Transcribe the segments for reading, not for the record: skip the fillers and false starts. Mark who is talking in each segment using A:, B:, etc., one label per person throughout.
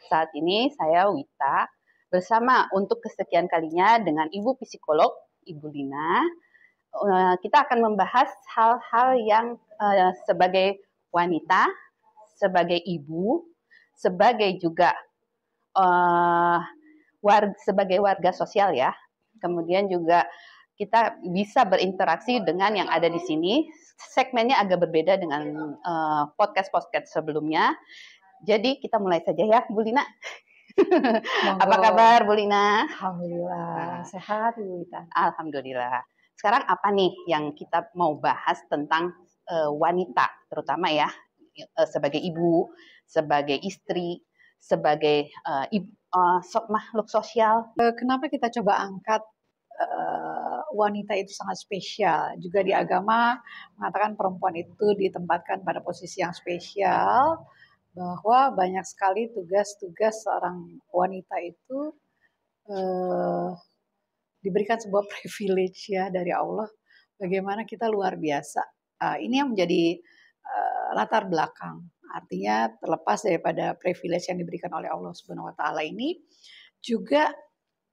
A: Saat ini saya Wita bersama untuk kesekian kalinya dengan Ibu Psikolog, Ibu Lina. Kita akan membahas hal-hal yang sebagai wanita, sebagai ibu, sebagai juga sebagai warga sosial ya. Kemudian juga kita bisa berinteraksi dengan yang ada di sini. Segmennya agak berbeda dengan podcast-podcast sebelumnya. Jadi kita mulai saja ya, Bu Lina. Apa kabar, Bu Lina?
B: Alhamdulillah, sehat Bu Wita.
A: Alhamdulillah. Sekarang apa nih yang kita mau bahas tentang wanita, terutama ya sebagai ibu, sebagai istri, sebagai makhluk sosial.
B: Kenapa kita coba angkat wanita itu sangat spesial? Juga di agama mengatakan perempuan itu ditempatkan pada posisi yang spesial, bahwa banyak sekali tugas-tugas seorang wanita itu diberikan sebuah privilege ya dari Allah. Bagaimana kita luar biasa. Ini yang menjadi latar belakang. Artinya terlepas daripada privilege yang diberikan oleh Allah Subhanahu wa taala ini, juga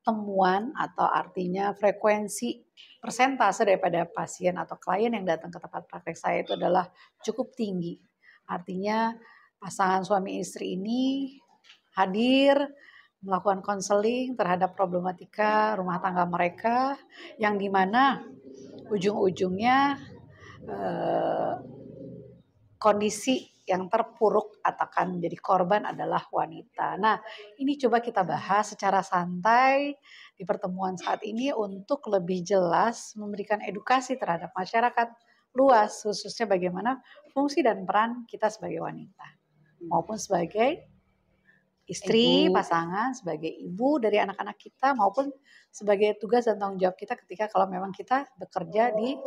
B: temuan atau artinya frekuensi persentase daripada pasien atau klien yang datang ke tempat praktek saya itu adalah cukup tinggi. Artinya pasangan suami istri ini hadir melakukan konseling terhadap problematika rumah tangga mereka, yang dimana ujung-ujungnya kondisi yang terpuruk atau akan menjadi korban adalah wanita. Nah, ini coba kita bahas secara santai di pertemuan saat ini untuk lebih jelas memberikan edukasi terhadap masyarakat luas, khususnya bagaimana fungsi dan peran kita sebagai wanita, maupun sebagai istri, pasangan, sebagai ibu dari anak-anak kita, maupun sebagai tugas dan tanggung jawab kita ketika kalau memang kita bekerja di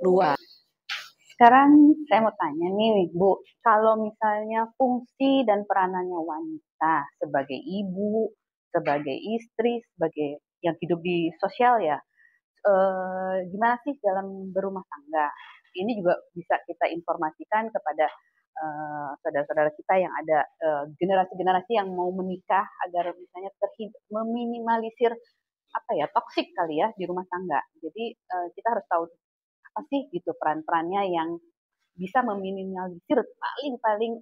B: luar.
A: Sekarang saya mau tanya nih Bu, kalau misalnya fungsi dan peranannya wanita sebagai ibu, sebagai istri, sebagai yang hidup di sosial ya, gimana sih dalam berumah tangga? Ini juga bisa kita informasikan kepada saudara-saudara kita yang ada generasi-generasi yang mau menikah agar misalnya meminimalisir apa ya toksik kali ya di rumah tangga. Jadi kita harus tahu apa sih gitu peran-perannya yang bisa meminimalisir paling-paling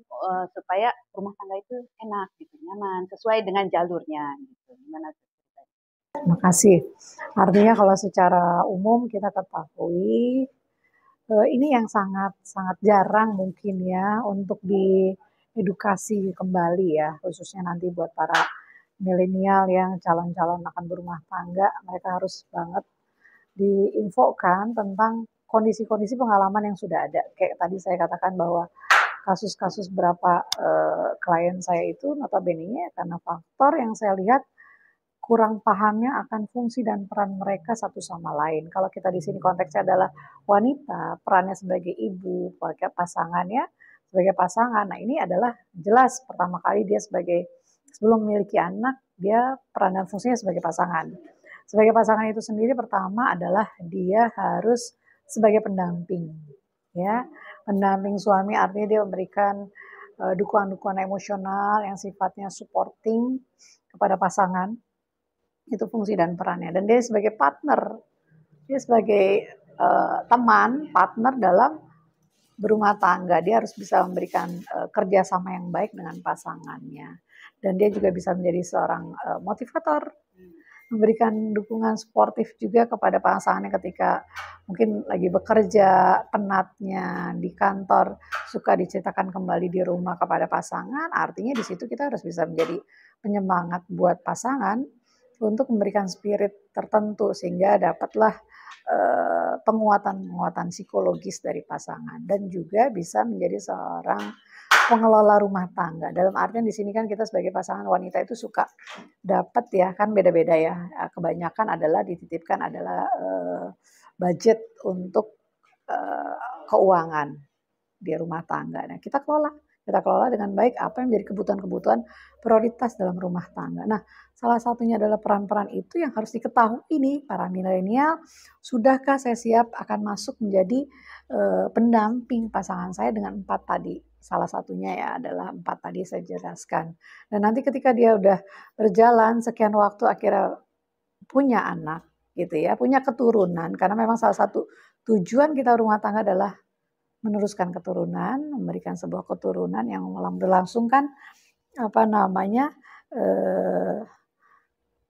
A: supaya rumah tangga itu enak gitu, nyaman, sesuai dengan jalurnya gitu. Gimana ceritanya?
B: Terima kasih. Artinya kalau secara umum kita ketahui ini yang sangat jarang mungkin ya untuk diedukasi kembali ya, khususnya nanti buat para milenial yang calon-calon akan berumah tangga, mereka harus banget diinfokan tentang kondisi-kondisi pengalaman yang sudah ada. Kayak tadi saya katakan bahwa kasus-kasus berapa klien saya itu notabene karena faktor yang saya lihat kurang pahamnya akan fungsi dan peran mereka satu sama lain. Kalau kita di sini konteksnya adalah wanita, perannya sebagai ibu, sebagai pasangannya, sebagai pasangan. Nah ini adalah jelas pertama kali dia sebelum memiliki anak, dia peran dan fungsinya sebagai pasangan. Sebagai pasangan itu sendiri pertama adalah dia harus sebagai pendamping. Ya, pendamping suami artinya dia memberikan dukungan-dukungan emosional yang sifatnya supporting kepada pasangan. Itu fungsi dan perannya. Dan dia sebagai partner, dia sebagai teman, partner dalam berumah tangga, dia harus bisa memberikan kerjasama yang baik dengan pasangannya. Dan dia juga bisa menjadi seorang motivator, memberikan dukungan sportif juga kepada pasangannya ketika mungkin lagi bekerja, penatnya di kantor, suka diceritakan kembali di rumah kepada pasangan. Artinya di situ kita harus bisa menjadi penyemangat buat pasangan untuk memberikan spirit tertentu sehingga dapatlah penguatan psikologis dari pasangan, dan juga bisa menjadi seorang pengelola rumah tangga. Dalam artian di sini kan kita sebagai pasangan wanita itu suka dapat ya, kan beda-beda ya. Kebanyakan adalah dititipkan adalah budget untuk keuangan di rumah tangga. Nah, kita kelola, Kita kelola dengan baik apa yang menjadi kebutuhan-kebutuhan prioritas dalam rumah tangga. Nah, salah satunya adalah peran-peran itu yang harus diketahui nih para milenial. Sudahkah saya siap akan masuk menjadi pendamping pasangan saya dengan 4 tadi? Salah satunya ya adalah 4 tadi saya jelaskan. Dan nanti ketika dia udah berjalan sekian waktu akhirnya punya anak gitu ya, punya keturunan, karena memang salah satu tujuan kita rumah tangga adalah meneruskan keturunan, memberikan sebuah keturunan yang berlangsungkan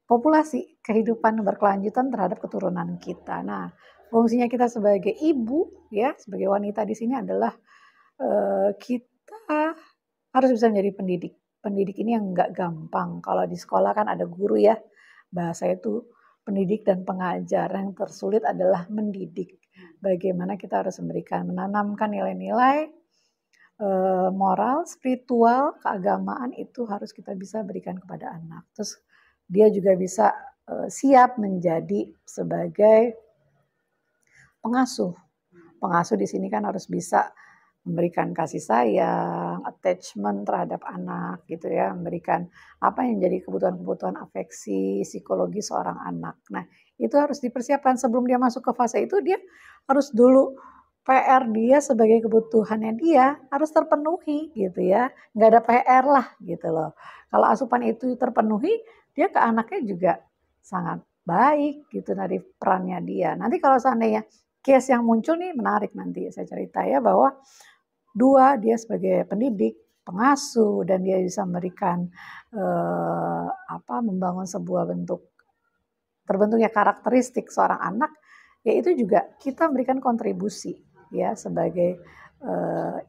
B: populasi kehidupan berkelanjutan terhadap keturunan kita. Nah, fungsinya kita sebagai ibu ya, sebagai wanita di sini adalah kita harus bisa menjadi pendidik. Pendidik ini yang nggak gampang. Kalau di sekolah kan ada guru ya, bahasa itu pendidik dan pengajar. Yang tersulit adalah mendidik. Bagaimana kita harus menanamkan nilai-nilai moral, spiritual, keagamaan itu harus kita bisa berikan kepada anak. Terus dia juga bisa siap menjadi sebagai pengasuh. Pengasuh di sini kan harus bisa memberikan kasih sayang, attachment terhadap anak gitu ya, memberikan apa yang jadi kebutuhan-kebutuhan afeksi, psikologi seorang anak. Nah, itu harus dipersiapkan sebelum dia masuk ke fase itu, dia harus dulu PR dia sebagai kebutuhannya dia harus terpenuhi gitu ya. Nggak ada PR lah gitu loh. Kalau asupan itu terpenuhi, dia ke anaknya juga sangat baik gitu dari perannya dia. Nanti kalau seandainya case yang muncul nih menarik nanti saya cerita ya, bahwa dua, dia sebagai pendidik, pengasuh, dan dia bisa memberikan membangun sebuah terbentuknya karakteristik seorang anak, yaitu juga kita memberikan kontribusi ya sebagai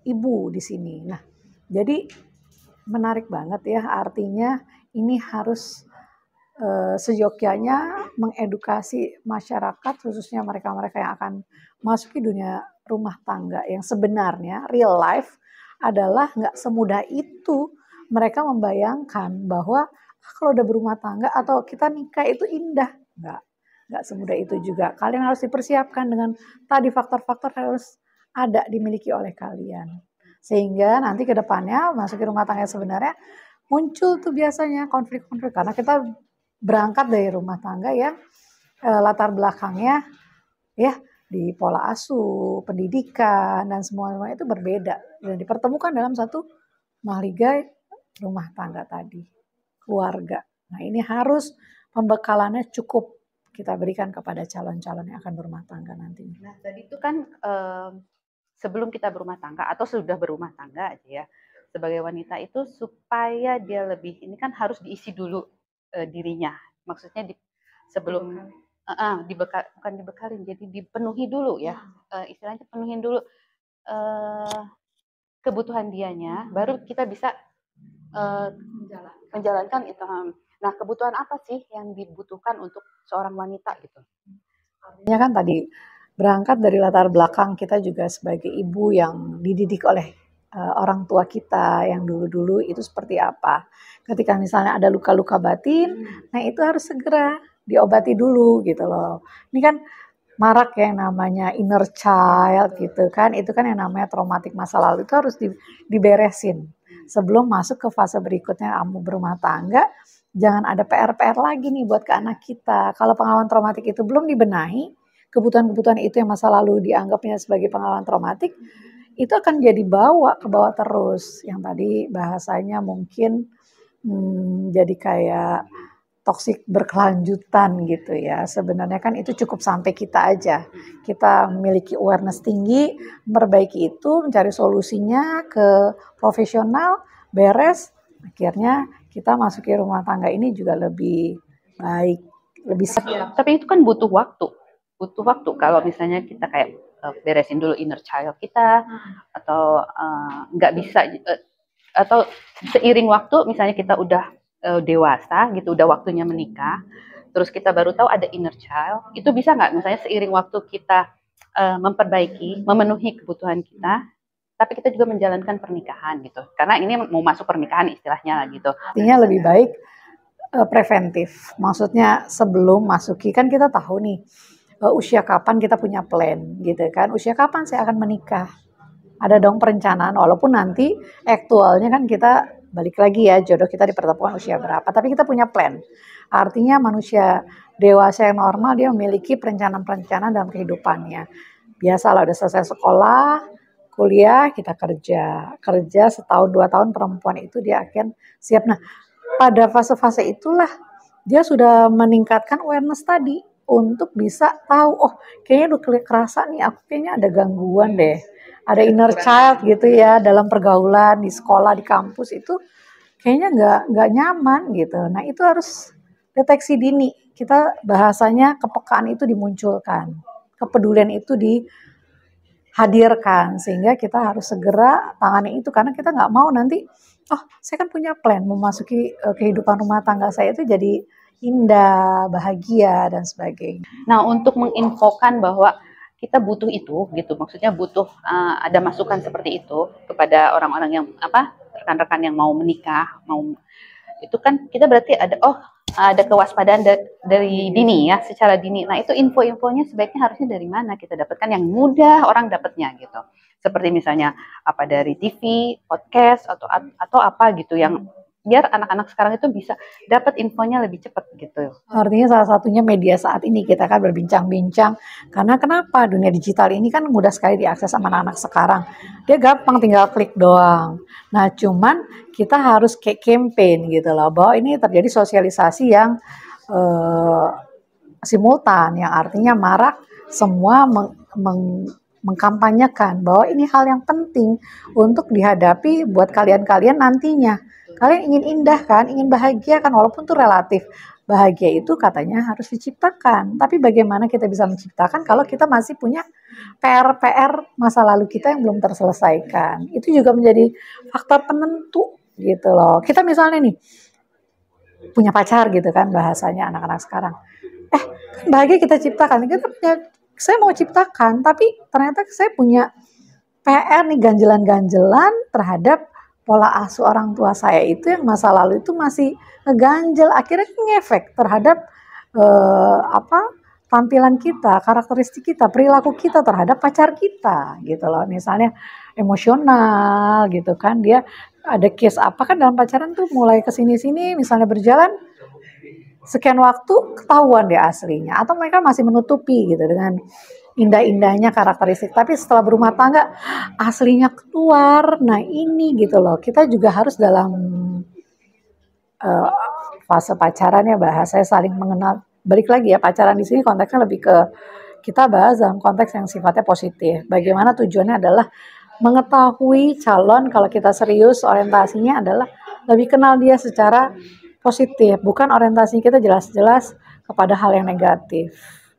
B: ibu di sini. Nah, jadi menarik banget ya, artinya ini harus seyogyanya mengedukasi masyarakat, khususnya mereka-mereka yang akan masuki dunia rumah tangga yang sebenarnya real life adalah nggak semudah itu mereka membayangkan bahwa kalau udah berumah tangga atau kita nikah itu indah. Nggak semudah itu juga. Kalian harus dipersiapkan dengan tadi faktor-faktor harus ada dimiliki oleh kalian. Sehingga nanti ke depannya masuki rumah tangga sebenarnya muncul tuh biasanya konflik-konflik karena kita berangkat dari rumah tangga yang latar belakangnya ya di pola asuh, pendidikan dan semua itu berbeda dan dipertemukan dalam satu mahligai rumah tangga tadi, keluarga. Nah, ini harus pembekalannya cukup kita berikan kepada calon-calon yang akan berumah tangga nantinya.
A: Nah, tadi itu kan sebelum kita berumah tangga atau sudah berumah tangga aja ya, sebagai wanita itu supaya dia lebih ini kan harus diisi dulu dirinya. Maksudnya sebelum bukan dibekalin, jadi dipenuhi dulu ya. Istilahnya penuhin dulu kebutuhan dianya, baru kita bisa menjalankan itu. Nah, kebutuhan apa sih yang dibutuhkan untuk seorang wanita gitu?
B: Artinya kan tadi berangkat dari latar belakang kita juga sebagai ibu yang dididik oleh orang tua kita yang dulu-dulu itu seperti apa. Ketika misalnya ada luka-luka batin, nah itu harus segera diobati dulu gitu loh. Ini kan marak yang namanya inner child gitu kan, itu kan yang namanya traumatik masa lalu itu harus diberesin. Sebelum masuk ke fase berikutnya kamu berumah tangga, jangan ada PR-PR lagi nih buat ke anak kita. Kalau pengalaman traumatik itu belum dibenahi, kebutuhan-kebutuhan itu yang masa lalu dianggapnya sebagai pengalaman traumatik, itu akan jadi ke bawah terus. Yang tadi bahasanya mungkin jadi kayak toksik berkelanjutan gitu ya. Sebenarnya kan itu cukup sampai kita aja. Kita memiliki awareness tinggi, memperbaiki itu, mencari solusinya ke profesional, beres, akhirnya kita masuki rumah tangga ini juga lebih baik, lebih siap.
A: Tapi itu kan butuh waktu. Butuh waktu kalau misalnya kita kayak beresin dulu inner child kita atau nggak bisa atau seiring waktu misalnya kita udah dewasa gitu, udah waktunya menikah, terus kita baru tahu ada inner child, itu bisa nggak misalnya seiring waktu kita memperbaiki, memenuhi kebutuhan kita, tapi kita juga menjalankan pernikahan gitu, karena ini mau masuk pernikahan istilahnya gitu.
B: Artinya lebih baik preventif, maksudnya sebelum masuki kan kita tahu nih usia kapan kita punya plan gitu kan, usia kapan saya akan menikah, Ada dong perencanaan, walaupun nanti aktualnya kan kita balik lagi ya, jodoh kita dipertemukan usia berapa. Tapi kita punya plan. Artinya manusia dewasa yang normal dia memiliki perencanaan-perencanaan dalam kehidupannya. Biasalah udah selesai sekolah, kuliah, kita kerja setahun 2 tahun perempuan itu dia akan siap. Nah, pada fase-fase itulah dia sudah meningkatkan awareness tadi untuk bisa tahu, oh kayaknya udah kerasa nih aku kayaknya ada gangguan deh, ada inner child gitu ya dalam pergaulan di sekolah di kampus itu kayaknya nggak nyaman gitu. Nah itu harus deteksi dini. Kita bahasanya kepekaan itu dimunculkan, kepedulian itu dihadirkan sehingga kita harus segera tangani itu karena kita nggak mau nanti oh saya kan punya plan memasuki kehidupan rumah tangga saya itu jadi indah, bahagia dan sebagainya.
A: Nah, untuk menginfokan bahwa kita butuh itu, gitu, maksudnya butuh ada masukan seperti itu kepada orang-orang yang rekan-rekan yang mau menikah, itu kan kita berarti ada kewaspadaan dari dini ya, secara dini. Nah itu info-infonya sebaiknya harusnya dari mana kita dapatkan yang mudah orang dapatnya gitu. Seperti misalnya apa dari TV, podcast atau apa gitu yang biar anak-anak sekarang itu bisa dapat infonya lebih cepat gitu.
B: Artinya salah satunya media saat ini kita kan berbincang-bincang karena kenapa dunia digital ini kan mudah sekali diakses sama anak-anak sekarang. Dia gampang tinggal klik doang. Nah cuman kita harus kayak campaign gitu loh bahwa ini terjadi sosialisasi yang simultan yang artinya marak semua mengkampanyekan bahwa ini hal yang penting untuk dihadapi buat kalian-kalian nantinya. Kalian ingin indah kan, ingin bahagia kan, walaupun itu relatif. Bahagia itu katanya harus diciptakan. Tapi bagaimana kita bisa menciptakan kalau kita masih punya PR-PR masa lalu kita yang belum terselesaikan. Itu juga menjadi faktor penentu gitu loh. Kita misalnya nih, punya pacar gitu kan bahasanya anak-anak sekarang. Kan bahagia kita ciptakan. Saya mau ciptakan, tapi ternyata saya punya PR nih ganjelan-ganjelan terhadap pola asuh orang tua saya itu yang masa lalu itu masih ngeganjel, akhirnya ngefek terhadap tampilan kita, karakteristik kita, perilaku kita terhadap pacar kita gitu loh. Misalnya emosional gitu kan, dia ada case apa kan dalam pacaran tuh mulai kesini-sini misalnya berjalan sekian waktu ketahuan dia aslinya atau mereka masih menutupi gitu dengan indah-indahnya karakteristik, tapi setelah berumah tangga aslinya keluar. Nah ini gitu loh, kita juga harus dalam fase pacarannya bahasanya saling mengenal. Balik lagi ya, pacaran di sini konteksnya lebih ke kita bahas dalam konteks yang sifatnya positif. Bagaimana tujuannya adalah mengetahui calon, kalau kita serius orientasinya adalah lebih kenal dia secara positif, bukan orientasinya kita jelas-jelas kepada hal yang negatif.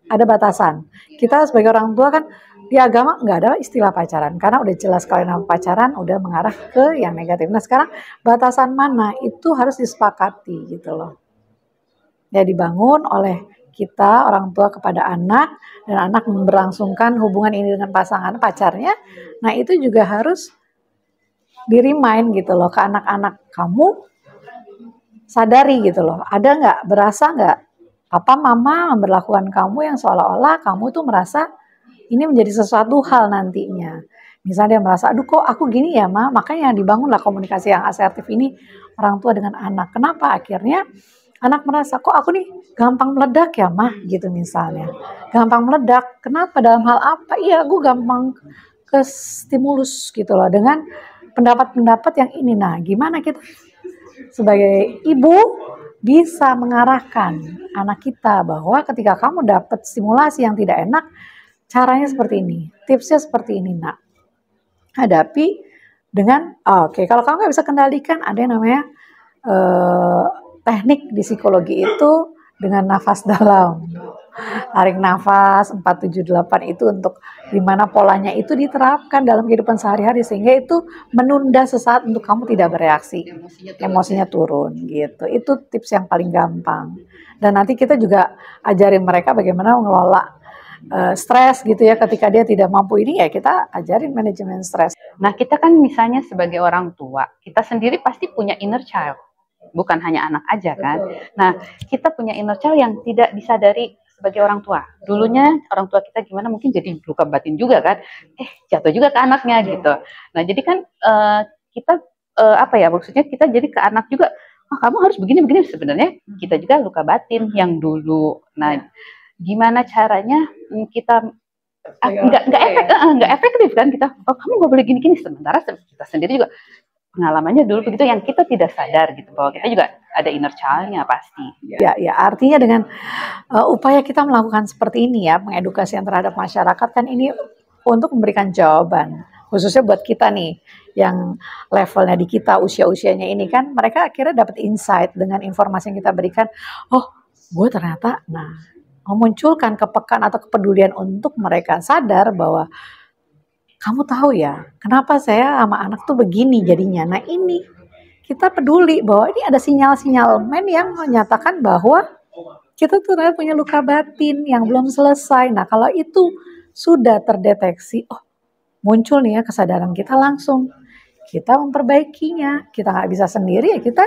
B: Ada batasan. Kita sebagai orang tua kan di agama nggak ada istilah pacaran karena udah jelas kalau nama pacaran udah mengarah ke yang negatif. Nah sekarang batasan mana itu harus disepakati gitu loh. Ya dibangun oleh kita orang tua kepada anak dan anak memberlangsungkan hubungan ini dengan pasangan pacarnya. Nah itu juga harus di-remind gitu loh ke anak-anak kamu sadari gitu loh. Ada nggak berasa nggak papa mama memperlakukan kamu yang seolah-olah kamu tuh merasa ini menjadi sesuatu hal nantinya. Misalnya dia merasa, aduh kok aku gini ya ma, makanya dibangunlah komunikasi yang asertif ini orang tua dengan anak. Kenapa? Akhirnya anak merasa, kok aku nih gampang meledak ya ma, gitu misalnya. Gampang meledak, kenapa dalam hal apa? Iya aku gampang ke stimulus gitu loh, dengan pendapat-pendapat yang ini. Nah gimana kita sebagai ibu bisa mengarahkan anak kita bahwa ketika kamu dapat stimulasi yang tidak enak, caranya seperti ini, tipsnya seperti ini nak. Hadapi dengan, oke, kalau kamu nggak bisa kendalikan, ada yang namanya teknik di psikologi itu dengan nafas dalam. Tarik nafas 478 itu untuk dimana polanya itu diterapkan dalam kehidupan sehari-hari sehingga itu menunda sesaat untuk kamu tidak bereaksi, emosinya turun gitu. Itu tips yang paling gampang. Dan nanti kita juga ajarin mereka bagaimana mengelola stres gitu ya, ketika dia tidak mampu ini ya kita ajarin manajemen stres.
A: Nah kita kan misalnya sebagai orang tua, kita sendiri pasti punya inner child, bukan hanya anak aja kan. Nah kita punya inner child yang tidak disadari sebagai orang tua. Dulunya orang tua kita gimana mungkin jadi luka batin juga kan. Jatuh juga ke anaknya gitu. Nah, jadi kan kita apa ya maksudnya kita jadi ke anak juga, kamu harus begini-begini, sebenarnya kita juga luka batin yang dulu. Nah, gimana caranya kita nggak efektif kan kita, kamu nggak boleh gini-gini, sementara kita sendiri juga pengalamannya dulu begitu yang kita tidak sadar gitu bahwa kita juga ada inner child-nya pasti.
B: Ya, artinya dengan upaya kita melakukan seperti ini ya, pengedukasian terhadap masyarakat kan ini untuk memberikan jawaban, khususnya buat kita nih yang levelnya di kita, usia-usianya ini kan mereka akhirnya dapat insight dengan informasi yang kita berikan. Oh, gue ternyata memunculkan kepekaan atau kepedulian untuk mereka sadar bahwa kamu tahu ya, kenapa saya sama anak tuh begini jadinya. Nah ini, kita peduli bahwa ini ada sinyal-sinyal yang menyatakan bahwa kita tuh punya luka batin yang belum selesai. Nah kalau itu sudah terdeteksi, muncul nih ya kesadaran kita, langsung kita memperbaikinya. Kita nggak bisa sendiri ya, kita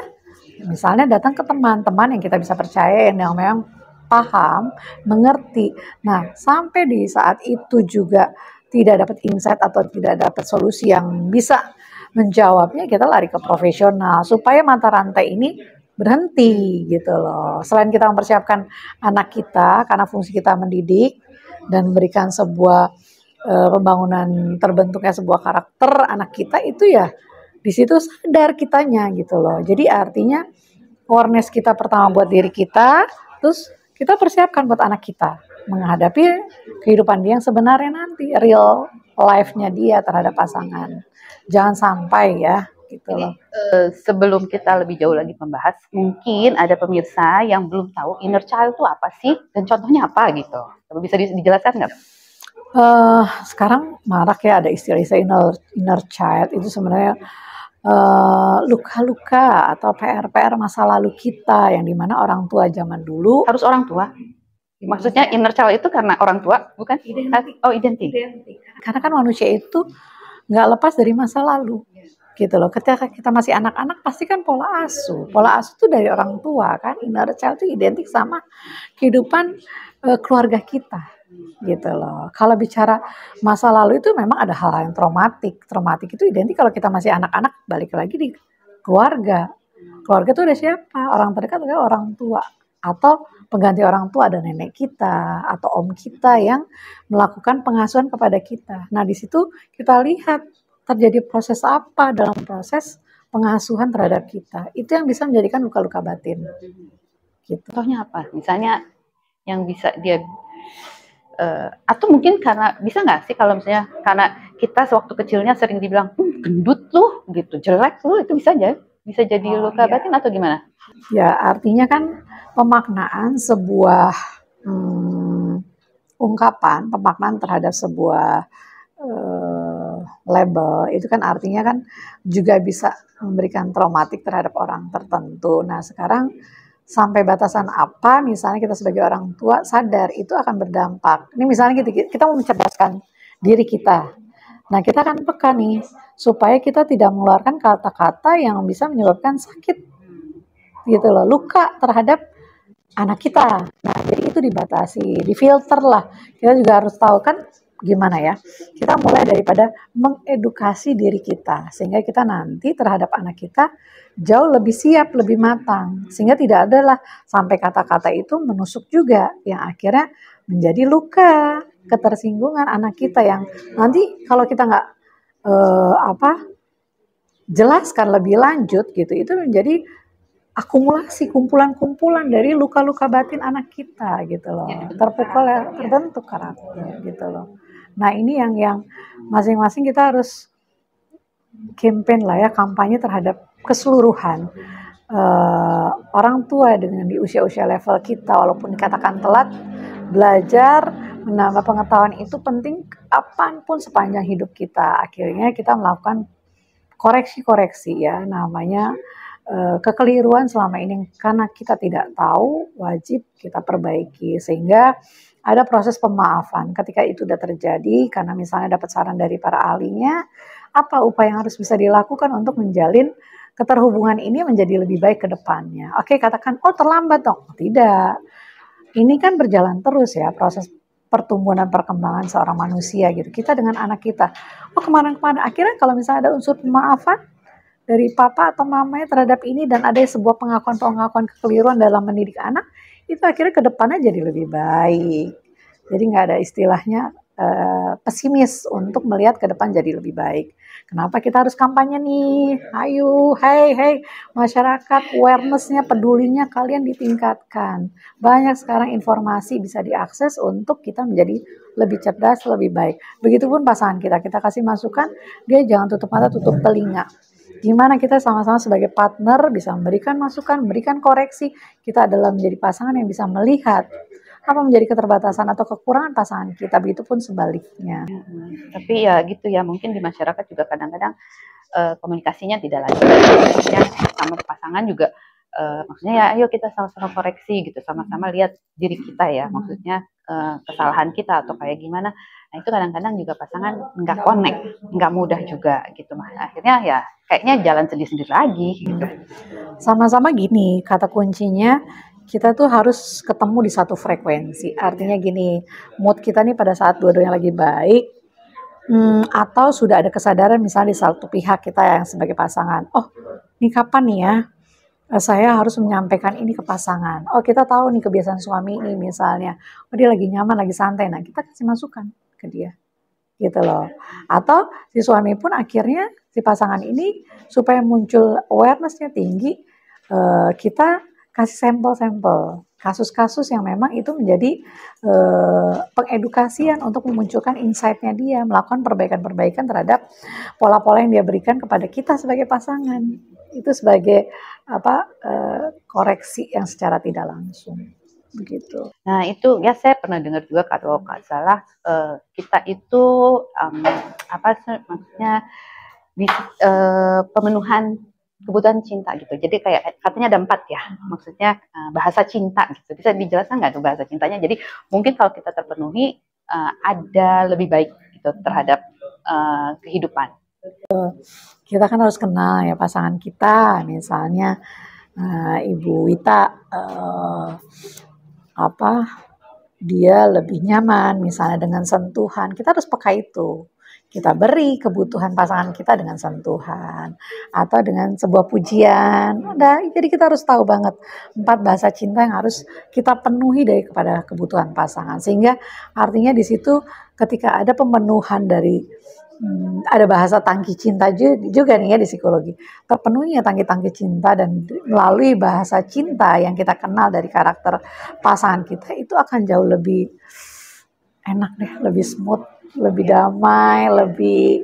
B: misalnya datang ke teman-teman yang kita bisa percaya, yang memang paham, mengerti. Nah sampai di saat itu juga tidak dapat insight atau tidak dapat solusi yang bisa menjawabnya, kita lari ke profesional supaya mata rantai ini berhenti gitu loh. Selain kita mempersiapkan anak kita karena fungsi kita mendidik dan memberikan sebuah pembangunan terbentuknya sebuah karakter anak kita, itu ya di situ sadar kitanya gitu loh. Jadi artinya awareness kita pertama buat diri kita, terus kita persiapkan buat anak kita menghadapi kehidupan dia yang sebenarnya nanti, real life-nya dia terhadap pasangan. Jangan sampai ya gitu loh.
A: Sebelum kita lebih jauh lagi membahas, mungkin ada pemirsa yang belum tahu inner child itu apa sih dan contohnya apa gitu. Bisa dijelaskan nggak?
B: Sekarang marak ya ada istilah inner child, itu sebenarnya luka-luka atau PR masa lalu kita yang dimana orang tua zaman dulu.
A: Harus orang tua? Maksudnya inner child itu karena orang tua, bukan? Identik.
B: Karena kan manusia itu nggak lepas dari masa lalu, gitu loh. Ketika kita masih anak-anak, pasti kan pola asuh itu dari orang tua kan. Inner child itu identik sama kehidupan keluarga kita, gitu loh. Kalau bicara masa lalu itu memang ada hal yang traumatik itu identik kalau kita masih anak-anak, balik lagi di keluarga itu ada siapa? Orang terdekat adalah orang tua, atau pengganti orang tua ada nenek kita atau om kita yang melakukan pengasuhan kepada kita. Nah di situ kita lihat terjadi proses apa dalam proses pengasuhan terhadap kita, itu yang bisa menjadikan luka-luka batin gitu.
A: Contohnya apa? Misalnya yang bisa dia atau mungkin karena, bisa nggak sih kalau misalnya karena kita sewaktu kecilnya sering dibilang gendut lu gitu, jelek lu, itu bisa jadi luka batin atau gimana?
B: Ya artinya kan pemaknaan sebuah ungkapan, pemaknaan terhadap sebuah label itu kan artinya kan juga bisa memberikan traumatik terhadap orang tertentu. Nah sekarang sampai batasan apa misalnya kita sebagai orang tua sadar itu akan berdampak. Ini misalnya kita mau mencerdaskan diri kita. Nah kita akan peka nih supaya kita tidak mengeluarkan kata-kata yang bisa menyebabkan sakit gitu loh, luka terhadap anak kita. Nah jadi itu dibatasi, difilter lah. Kita juga harus tahu kan gimana ya, kita mulai daripada mengedukasi diri kita sehingga kita nanti terhadap anak kita jauh lebih siap, lebih matang, sehingga tidak adalah sampai kata-kata itu menusuk juga yang akhirnya menjadi luka, ketersinggungan anak kita yang nanti kalau kita nggak jelaskan lebih lanjut gitu, itu menjadi akumulasi, kumpulan-kumpulan dari luka-luka batin anak kita gitu loh, terpukul, terbentuk karakter gitu loh. Nah ini yang masing-masing kita harus campaign lah ya, kampanye terhadap keseluruhan orang tua dengan di usia-usia level kita, walaupun dikatakan telat, belajar menambah pengetahuan itu penting kapanpun sepanjang hidup kita. Akhirnya kita melakukan koreksi-koreksi ya, namanya kekeliruan selama ini karena kita tidak tahu, wajib kita perbaiki sehingga ada proses pemaafan ketika itu sudah terjadi. Karena misalnya dapat saran dari para ahlinya, apa upaya yang harus bisa dilakukan untuk menjalin keterhubungan ini menjadi lebih baik ke depannya. Oke, katakan terlambat dong, tidak. ini kan berjalan terus ya proses pertumbuhan dan perkembangan seorang manusia gitu. Kita dengan anak kita. Oh kemarin-kemarin akhirnya kalau misalnya ada unsur pemaafan dari papa atau mamanya terhadap ini dan ada sebuah pengakuan-pengakuan kekeliruan dalam mendidik anak, itu akhirnya ke depannya jadi lebih baik. Jadi nggak ada istilahnya pesimis untuk melihat ke depan jadi lebih baik. Kenapa kita harus kampanye nih? Ayo, hey, masyarakat awareness-nya, pedulinya kalian ditingkatkan. Banyak sekarang informasi bisa diakses untuk kita menjadi lebih cerdas, lebih baik. Begitupun pasangan kita kasih masukan, dia jangan tutup mata, tutup telinga. Gimana kita sama-sama sebagai partner bisa memberikan masukan, memberikan koreksi. Kita adalah menjadi pasangan yang bisa melihat apa menjadi keterbatasan atau kekurangan pasangan kita, begitupun sebaliknya.
A: Tapi ya gitu ya, mungkin di masyarakat juga kadang-kadang komunikasinya tidak lancar. Maksudnya sama pasangan juga, maksudnya ya ayo kita sama-sama koreksi gitu, sama-sama lihat diri kita ya, maksudnya kesalahan kita atau kayak gimana. Nah itu kadang-kadang juga pasangan nggak connect, nggak mudah juga gitu. Akhirnya ya kayaknya jalan sendiri-sendiri lagi gitu.
B: Sama-sama gini, kata kuncinya kita tuh harus ketemu di satu frekuensi. Artinya gini, mood kita nih pada saat dua-duanya lagi baik, atau sudah ada kesadaran misalnya di satu pihak kita yang sebagai pasangan, oh ini kapan nih ya saya harus menyampaikan ini ke pasangan. Oh kita tahu nih kebiasaan suami ini misalnya, oh dia lagi nyaman, lagi santai, nah kita kasih masukan ke dia gitu loh. Atau si suami pun akhirnya si pasangan ini supaya muncul awareness-nya tinggi, kita kasih sampel-sampel kasus-kasus yang memang itu menjadi pengedukasian untuk memunculkan insight-nya dia, melakukan perbaikan-perbaikan terhadap pola-pola yang dia berikan kepada kita sebagai pasangan. Itu sebagai koreksi yang secara tidak langsung. Begitu.
A: Nah itu ya saya pernah dengar juga kalau nggak salah kita itu maksudnya pemenuhan kebutuhan cinta gitu. Jadi kayak katanya ada 4 ya, maksudnya bahasa cinta gitu. Bisa dijelaskan nggak tuh bahasa cintanya? Jadi mungkin kalau kita terpenuhi ada lebih baik gitu terhadap kehidupan.
B: Kita kan harus kenal ya pasangan kita, misalnya Ibu Wita dia lebih nyaman misalnya dengan sentuhan, kita harus peka itu. Kita beri kebutuhan pasangan kita dengan sentuhan atau dengan sebuah pujian. Jadi kita harus tahu banget 4 bahasa cinta yang harus kita penuhi dari kepada kebutuhan pasangan. Sehingga artinya di situ ketika ada pemenuhan dari ada bahasa tangki cinta juga nih ya di psikologi. Terpenuhinya tangki-tangki cinta dan melalui bahasa cinta yang kita kenal dari karakter pasangan kita itu akan jauh lebih enak deh, lebih smooth, lebih damai, lebih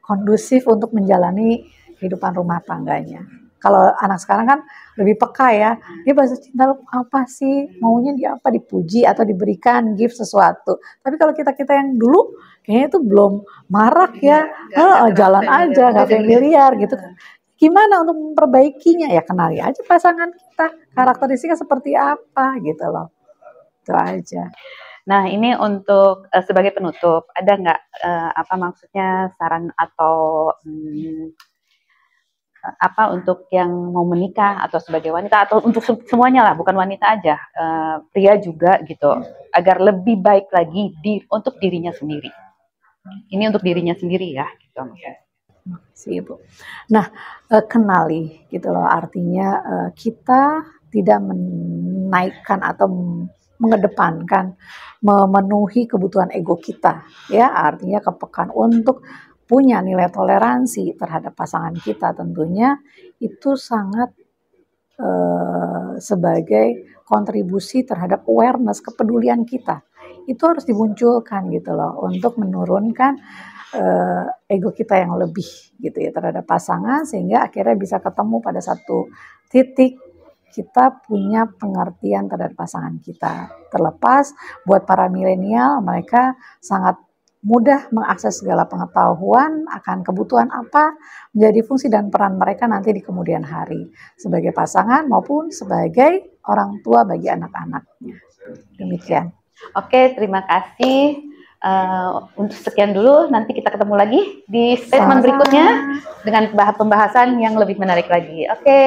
B: kondusif untuk menjalani kehidupan rumah tangganya. Kalau anak sekarang kan lebih peka ya, dia bahasa cinta apa sih, maunya dia apa, dipuji atau diberikan gift sesuatu. Tapi kalau kita yang dulu kayaknya itu belum marak ya, jalan aja, nggak familiar gitu kan. Gimana untuk memperbaikinya? Ya kenali aja pasangan kita, karakteristiknya seperti apa gitu loh. Itu aja.
A: Nah ini untuk sebagai penutup, ada nggak maksudnya saran atau untuk yang mau menikah atau sebagai wanita atau untuk semuanya lah, bukan wanita aja, pria juga gitu, agar lebih baik lagi untuk dirinya sendiri. Ini untuk dirinya sendiri ya gitu.
B: Ibu. Nah, kenali gitu loh, artinya kita tidak menaikkan atau mengedepankan memenuhi kebutuhan ego kita ya, artinya kepekaan untuk punya nilai toleransi terhadap pasangan kita, tentunya itu sangat sebagai kontribusi terhadap awareness, kepedulian kita. Itu harus dimunculkan gitu loh untuk menurunkan ego kita yang lebih gitu ya terhadap pasangan, sehingga akhirnya bisa ketemu pada satu titik kita punya pengertian terhadap pasangan kita. Terlepas buat para milenial, mereka sangat mudah mengakses segala pengetahuan akan kebutuhan apa menjadi fungsi dan peran mereka nanti di kemudian hari sebagai pasangan maupun sebagai orang tua bagi anak-anaknya. Demikian.
A: Oke, terima kasih. Untuk sekian dulu, nanti kita ketemu lagi di statement berikutnya dengan pembahasan yang lebih menarik lagi. Oke.